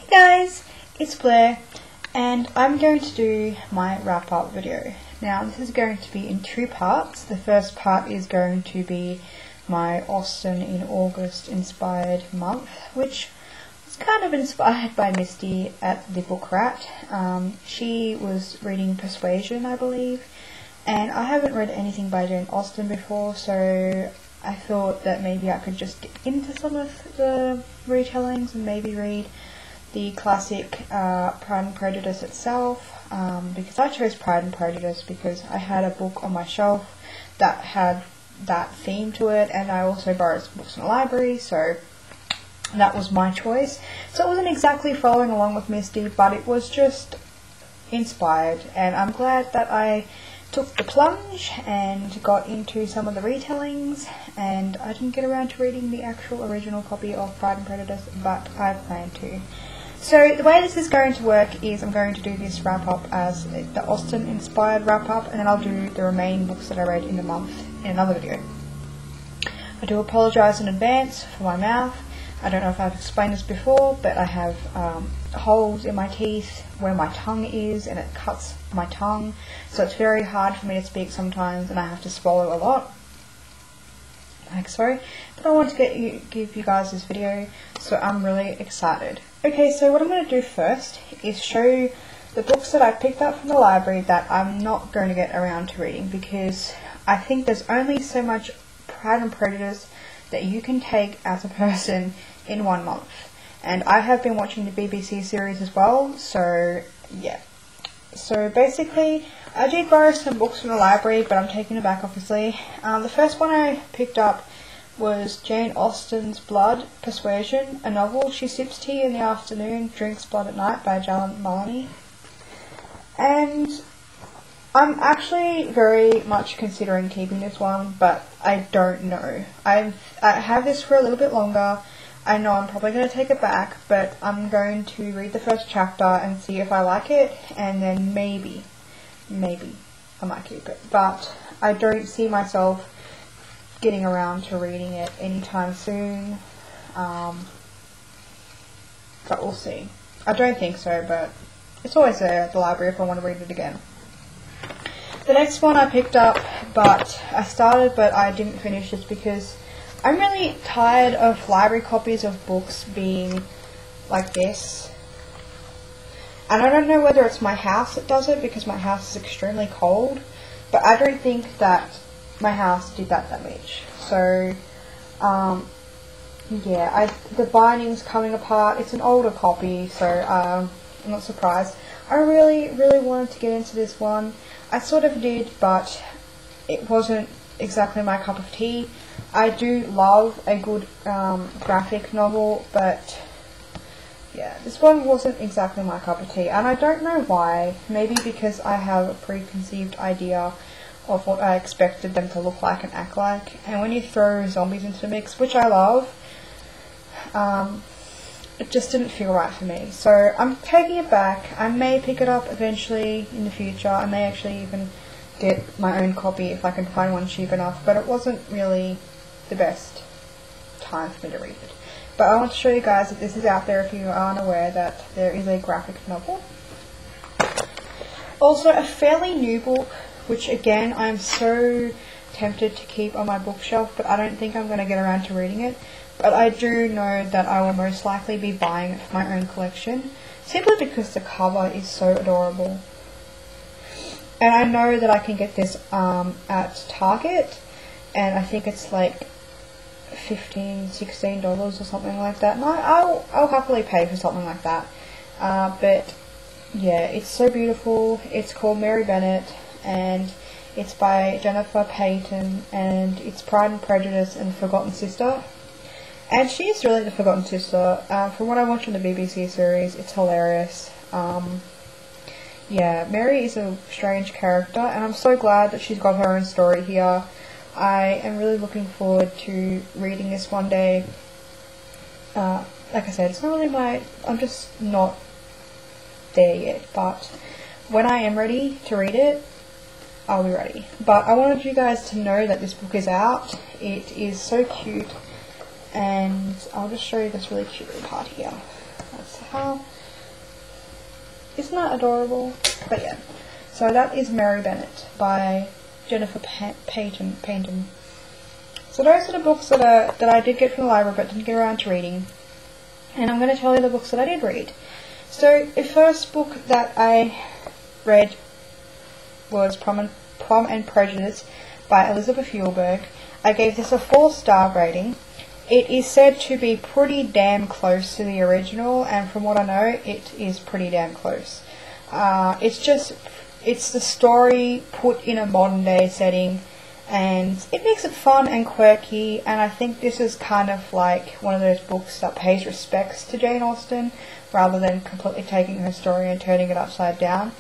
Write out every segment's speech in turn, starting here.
Guys, it's Blair and I'm going to do my wrap up video. Now this is going to be in two parts. The first part is going to be my Austen in August inspired month, which was kind of inspired by Misty at the Book Rat. She was reading Persuasion, I believe, and I haven't read anything by Jane Austen before, so I thought that maybe I could just get into some of the retellings and maybe read the classic Pride and Prejudice itself, because I chose Pride and Prejudice because I had a book on my shelf that had that theme to it, and I also borrowed books in the library, so that was my choice. So it wasn't exactly following along with Misty, but it was just inspired, and I'm glad that I took the plunge and got into some of the retellings, and I didn't get around to reading the actual original copy of Pride and Prejudice, but I plan to. So the way this is going to work is I'm going to do this wrap up as the Austen inspired wrap up, and then I'll do the remaining books that I read in the month in another video. I do apologise in advance for my mouth. I don't know if I've explained this before, but I have holes in my teeth where my tongue is, and it cuts my tongue, so it's very hard for me to speak sometimes, and I have to swallow a lot. Like so. But I want to give you guys this video, so I'm really excited. Okay, so what I'm going to do first is show you the books that I picked up from the library that I'm not going to get around to reading, because I think there's only so much Pride and Prejudice that you can take as a person in 1 month. And I have been watching the BBC series as well, so yeah. So basically, I did borrow some books from the library, but I'm taking it back obviously. The first one I picked up was Jane Austen's Blood, Persuasion, a novel. She sips tea in the afternoon, drinks blood at night by Jalan Malani. And I'm actually very much considering keeping this one, but I don't know. I have this for a little bit longer. I know I'm probably going to take it back, but I'm going to read the first chapter and see if I like it, and then maybe I might keep it. But I don't see myself getting around to reading it anytime soon, but we'll see. I don't think so, but it's always there at the library if I want to read it again. The next one I picked up, but I started but I didn't finish, is because I'm really tired of library copies of books being like this. And I don't know whether it's my house that does it, because my house is extremely cold, but I don't think that my house did that damage. So, yeah, the binding's coming apart. It's an older copy, so I'm not surprised. I really wanted to get into this one. I sort of did, but it wasn't exactly my cup of tea. I do love a good graphic novel, but yeah, this one wasn't exactly my cup of tea, and I don't know why. Maybe because I have a preconceived idea of what I expected them to look like and act like, and when you throw zombies into the mix, which I love, it just didn't feel right for me. So I'm taking it back. I may pick it up eventually in the future. I may actually even get my own copy if I can find one cheap enough, but it wasn't really the best time for me to read it. But I want to show you guys that this is out there if you aren't aware that there is a graphic novel. Also a fairly new book, which again I'm so tempted to keep on my bookshelf, but I don't think I'm going to get around to reading it. But I do know that I will most likely be buying it for my own collection, simply because the cover is so adorable. And I know that I can get this at Target, and I think it's like $15, $16 or something like that. And I'll happily pay for something like that. But yeah, it's so beautiful. It's called Mary Bennet, and it's by Jennifer Payton, and it's Pride and Prejudice and Forgotten Sister. And she is really the Forgotten Sister. From what I watched on the BBC series, it's hilarious. Yeah, Mary is a strange character, and I'm so glad that she's got her own story here. I am really looking forward to reading this one day. Like I said, it's not really I'm just not there yet, but when I am ready to read it, I'll be ready. But I wanted you guys to know that this book is out. It is so cute, and I'll just show you this really cute little part here. That's how, isn't that adorable? But yeah, so that is Mary Bennet by Jennifer Payton. So those are the books that I did get from the library but didn't get around to reading, and I'm going to tell you the books that I did read. So the first book that I read was Pride and Prejudice by Elizabeth Eulberg. I gave this a 4-star rating. It is said to be pretty damn close to the original, and from what I know, it is pretty damn close. It's the story put in a modern day setting, and it makes it fun and quirky, and I think this is kind of like one of those books that pays respects to Jane Austen, rather than completely taking her story and turning it upside down.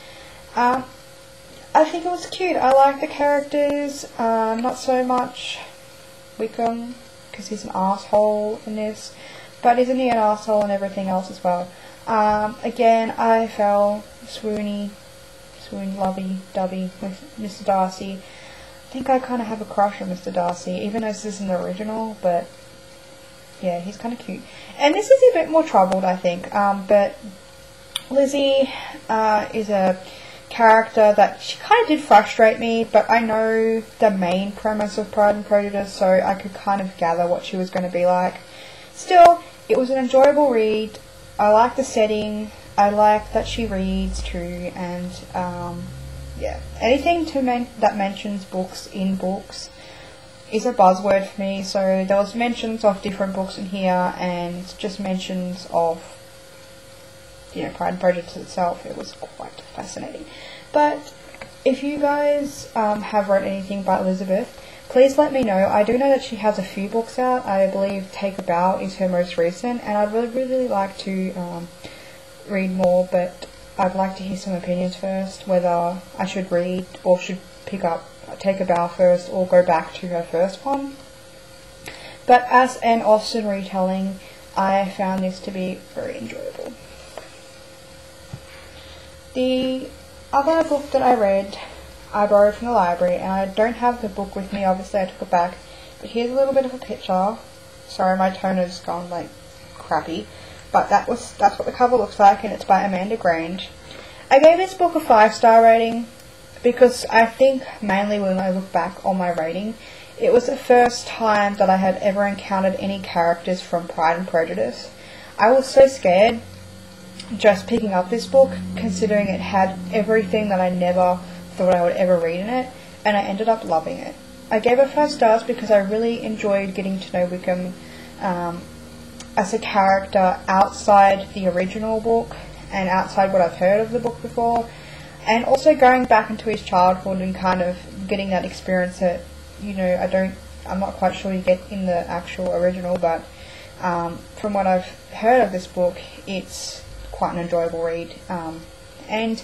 I think it was cute. I like the characters, not so much Wickham, because he's an asshole in this, but isn't he an asshole in everything else as well? Again, I fell swoon lovey-dovey with Mr. Darcy. I think I kind of have a crush on Mr. Darcy, even though this isn't the original, but yeah, he's kind of cute. And this is a bit more troubled, I think, but Lizzie is a character that she kind of did frustrate me, but I know the main premise of Pride and Prejudice, so I could kind of gather what she was going to be like. Still, it was an enjoyable read. I like the setting. I like that she reads too, and yeah, anything that mentions books in books is a buzzword for me. So there was mentions of different books in here, and just mentions of, you know, Pride and Prejudice itself. It was quite fascinating. But if you guys have read anything by Elizabeth, please let me know. I do know that she has a few books out. I believe Take a Bow is her most recent, and I'd really like to read more, but I'd like to hear some opinions first, whether I should read or should pick up Take a Bow first or go back to her first one. But as an Austen retelling, I found this to be very enjoyable. The other book that I read, I borrowed from the library, and I don't have the book with me, obviously I took it back, but here's a little bit of a picture. Sorry, my toner's gone like crappy, but that's what the cover looks like, and it's by Amanda Grange. I gave this book a 5-star rating because I think mainly when I look back on my rating, it was the first time that I had ever encountered any characters from Pride and Prejudice. I was so scared just picking up this book, considering it had everything that I never thought I would ever read in it, and I ended up loving it. I gave it 5 stars because I really enjoyed getting to know Wickham as a character outside the original book and outside what I've heard of the book before, and also going back into his childhood and kind of getting that experience that, you know, I'm not quite sure you get in the actual original, but from what I've heard of this book, it's quite an enjoyable read, and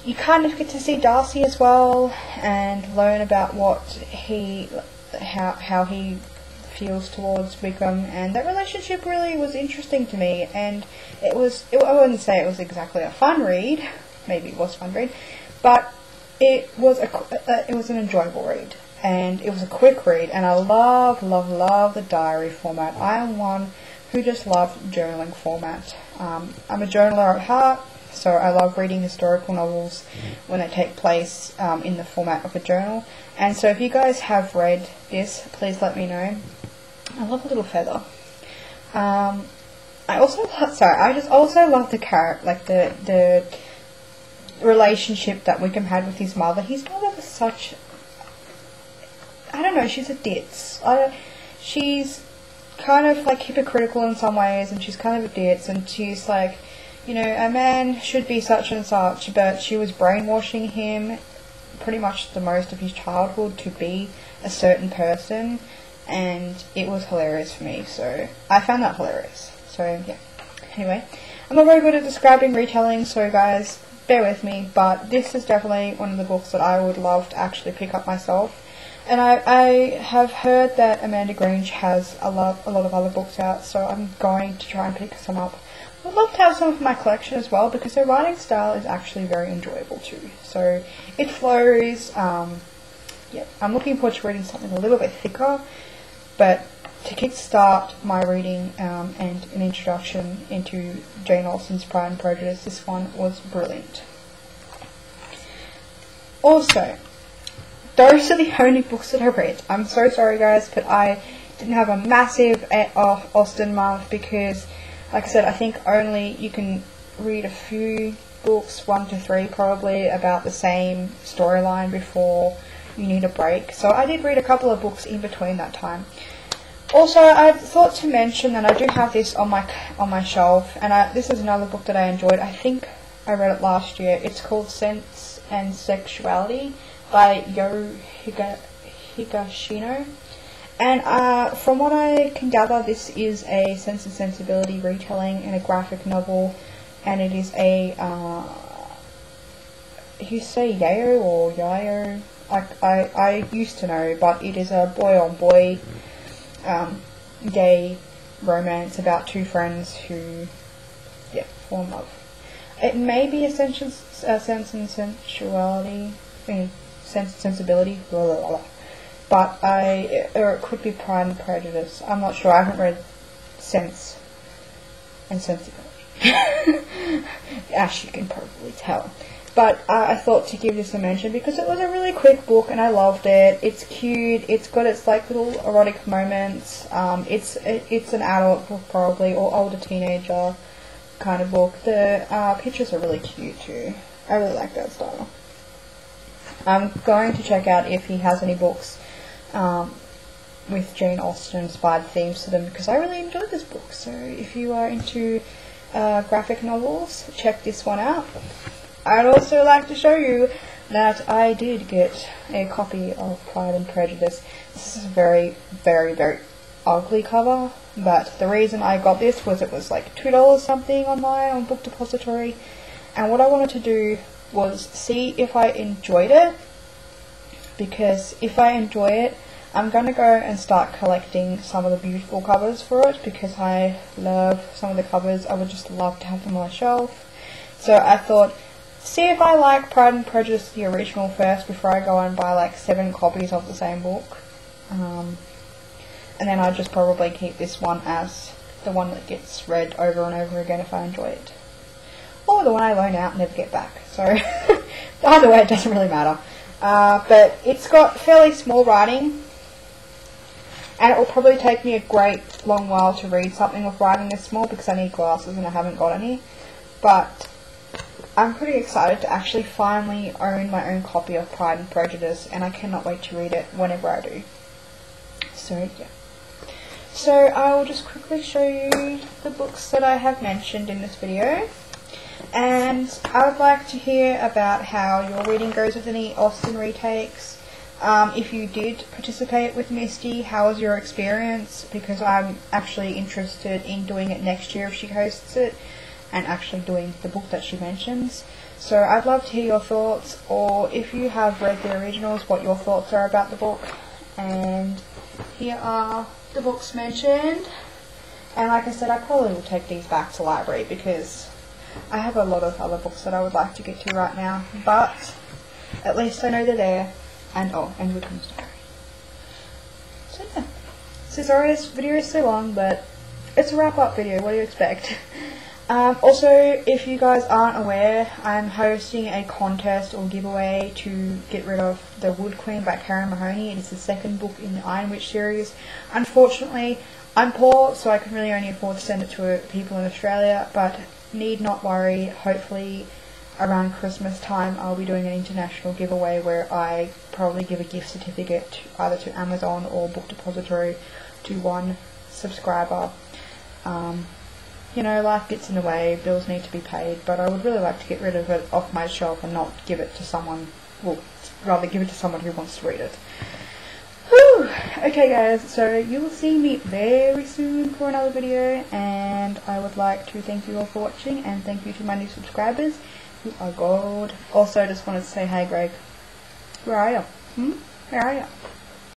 you kind of get to see Darcy as well and learn about how he feels towards Wickham, and that relationship really was interesting to me, and I wouldn't say it was exactly a fun read, maybe it was a fun read, but it was an enjoyable read, and it was a quick read, and I love the diary format. I am one who just loved journaling format. I'm a journaler at heart, so I love reading historical novels when they take place in the format of a journal. And so if you guys have read this, please let me know. I love a little feather. I also love the character, like the relationship that Wickham had with his mother. His mother was such, I don't know, she's a ditz. She's kind of like hypocritical in some ways, and she's kind of a ditz, and she's like, you know, a man should be such and such, but she was brainwashing him pretty much the most of his childhood to be a certain person, and it was hilarious for me, so I found that hilarious. So yeah, anyway, I'm not very good at describing retelling, so guys, bear with me, but this is definitely one of the books that I would love to actually pick up myself. And I have heard that Amanda Grange has a lot of other books out, so I'm going to try and pick some up. I'd love to have some of my collection as well, because her writing style is actually very enjoyable too. So it flows. Yeah, I'm looking forward to reading something a little bit thicker, but to kickstart my reading and an introduction into Jane Austen's Pride and Prejudice, this one was brilliant. Also, those are the only books that I read. I'm so sorry guys, but I didn't have a massive Austen month because, like I said, I think only you can read a few books, 1 to 3 probably, about the same storyline before you need a break. So I did read a couple of books in between that time. Also, I thought to mention that I do have this on my shelf, and this is another book that I enjoyed. I think I read it last year. It's called Sense and Sexuality by Yo Higashino. And from what I can gather, this is a Sense and Sensibility retelling in a graphic novel, and it is a you say yayo or yayo? I used to know, but it is a boy on boy gay romance about two friends who fall in love. It may be a sense and sensuality, sense and sensibility, blah, blah, blah. But or it could be Pride and Prejudice. I'm not sure. I haven't read Sense and Sensibility, as you can probably tell. But I thought to give this a mention because it was a really quick book and I loved it. It's cute. It's got its like little erotic moments. It's an adult book probably, or older teenager kind of book. The pictures are really cute too. I really like that style. I'm going to check out if he has any books with Jane Austen inspired themes to them, because I really enjoyed this book. So if you are into graphic novels, check this one out. I'd also like to show you that I did get a copy of Pride and Prejudice. This is a very, very, very ugly cover, but the reason I got this was it was like $2 something online on Book Depository, and what I wanted to do was see if I enjoyed it, because if I enjoy it, I'm going to go and start collecting some of the beautiful covers for it, because I love some of the covers. I would just love to have them on my shelf. So I thought, see if I like Pride and Prejudice the original first before I go and buy like 7 copies of the same book. And then I'll just probably keep this one as the one that gets read over and over again if I enjoy it. Or the one I loan out and never get back. So either way, it doesn't really matter. But it's got fairly small writing, and it will probably take me a great long while to read something with writing this small because I need glasses and I haven't got any. But I'm pretty excited to actually finally own my own copy of Pride and Prejudice, and I cannot wait to read it whenever I do. So yeah. So I will just quickly show you the books that I have mentioned in this video. And I would like to hear about how your reading goes with any Austen retakes. If you did participate with Misty, how was your experience? Because I'm actually interested in doing it next year if she hosts it, and actually doing the book that she mentions. So I'd love to hear your thoughts, or if you have read the originals, what your thoughts are about the book. And here are the books mentioned. And like I said, I probably will take these back to library because I have a lot of other books that I would like to get to right now, but at least I know they're there. And and Wickham's Diary. So yeah, so sorry this video is so long, but it's a wrap up video. What do you expect? Also, if you guys aren't aware, I'm hosting a contest or giveaway to get rid of The Wood Queen by Karen Mahoney. It is the second book in the Iron Witch series. Unfortunately, I'm poor, so I can really only afford to send it to people in Australia, but need not worry. Hopefully around Christmas time I'll be doing an international giveaway where I probably give a gift certificate either to Amazon or Book Depository to one subscriber. You know, life gets in the way, bills need to be paid, but I would really like to get rid of it off my shelf and not give it to someone, well, rather give it to someone who wants to read it. Whew. Okay guys, so you will see me very soon for another video, and I would like to thank you all for watching, and thank you to my new subscribers who are gold. Also, I just wanted to say, hey Greg, where are you? Where are you?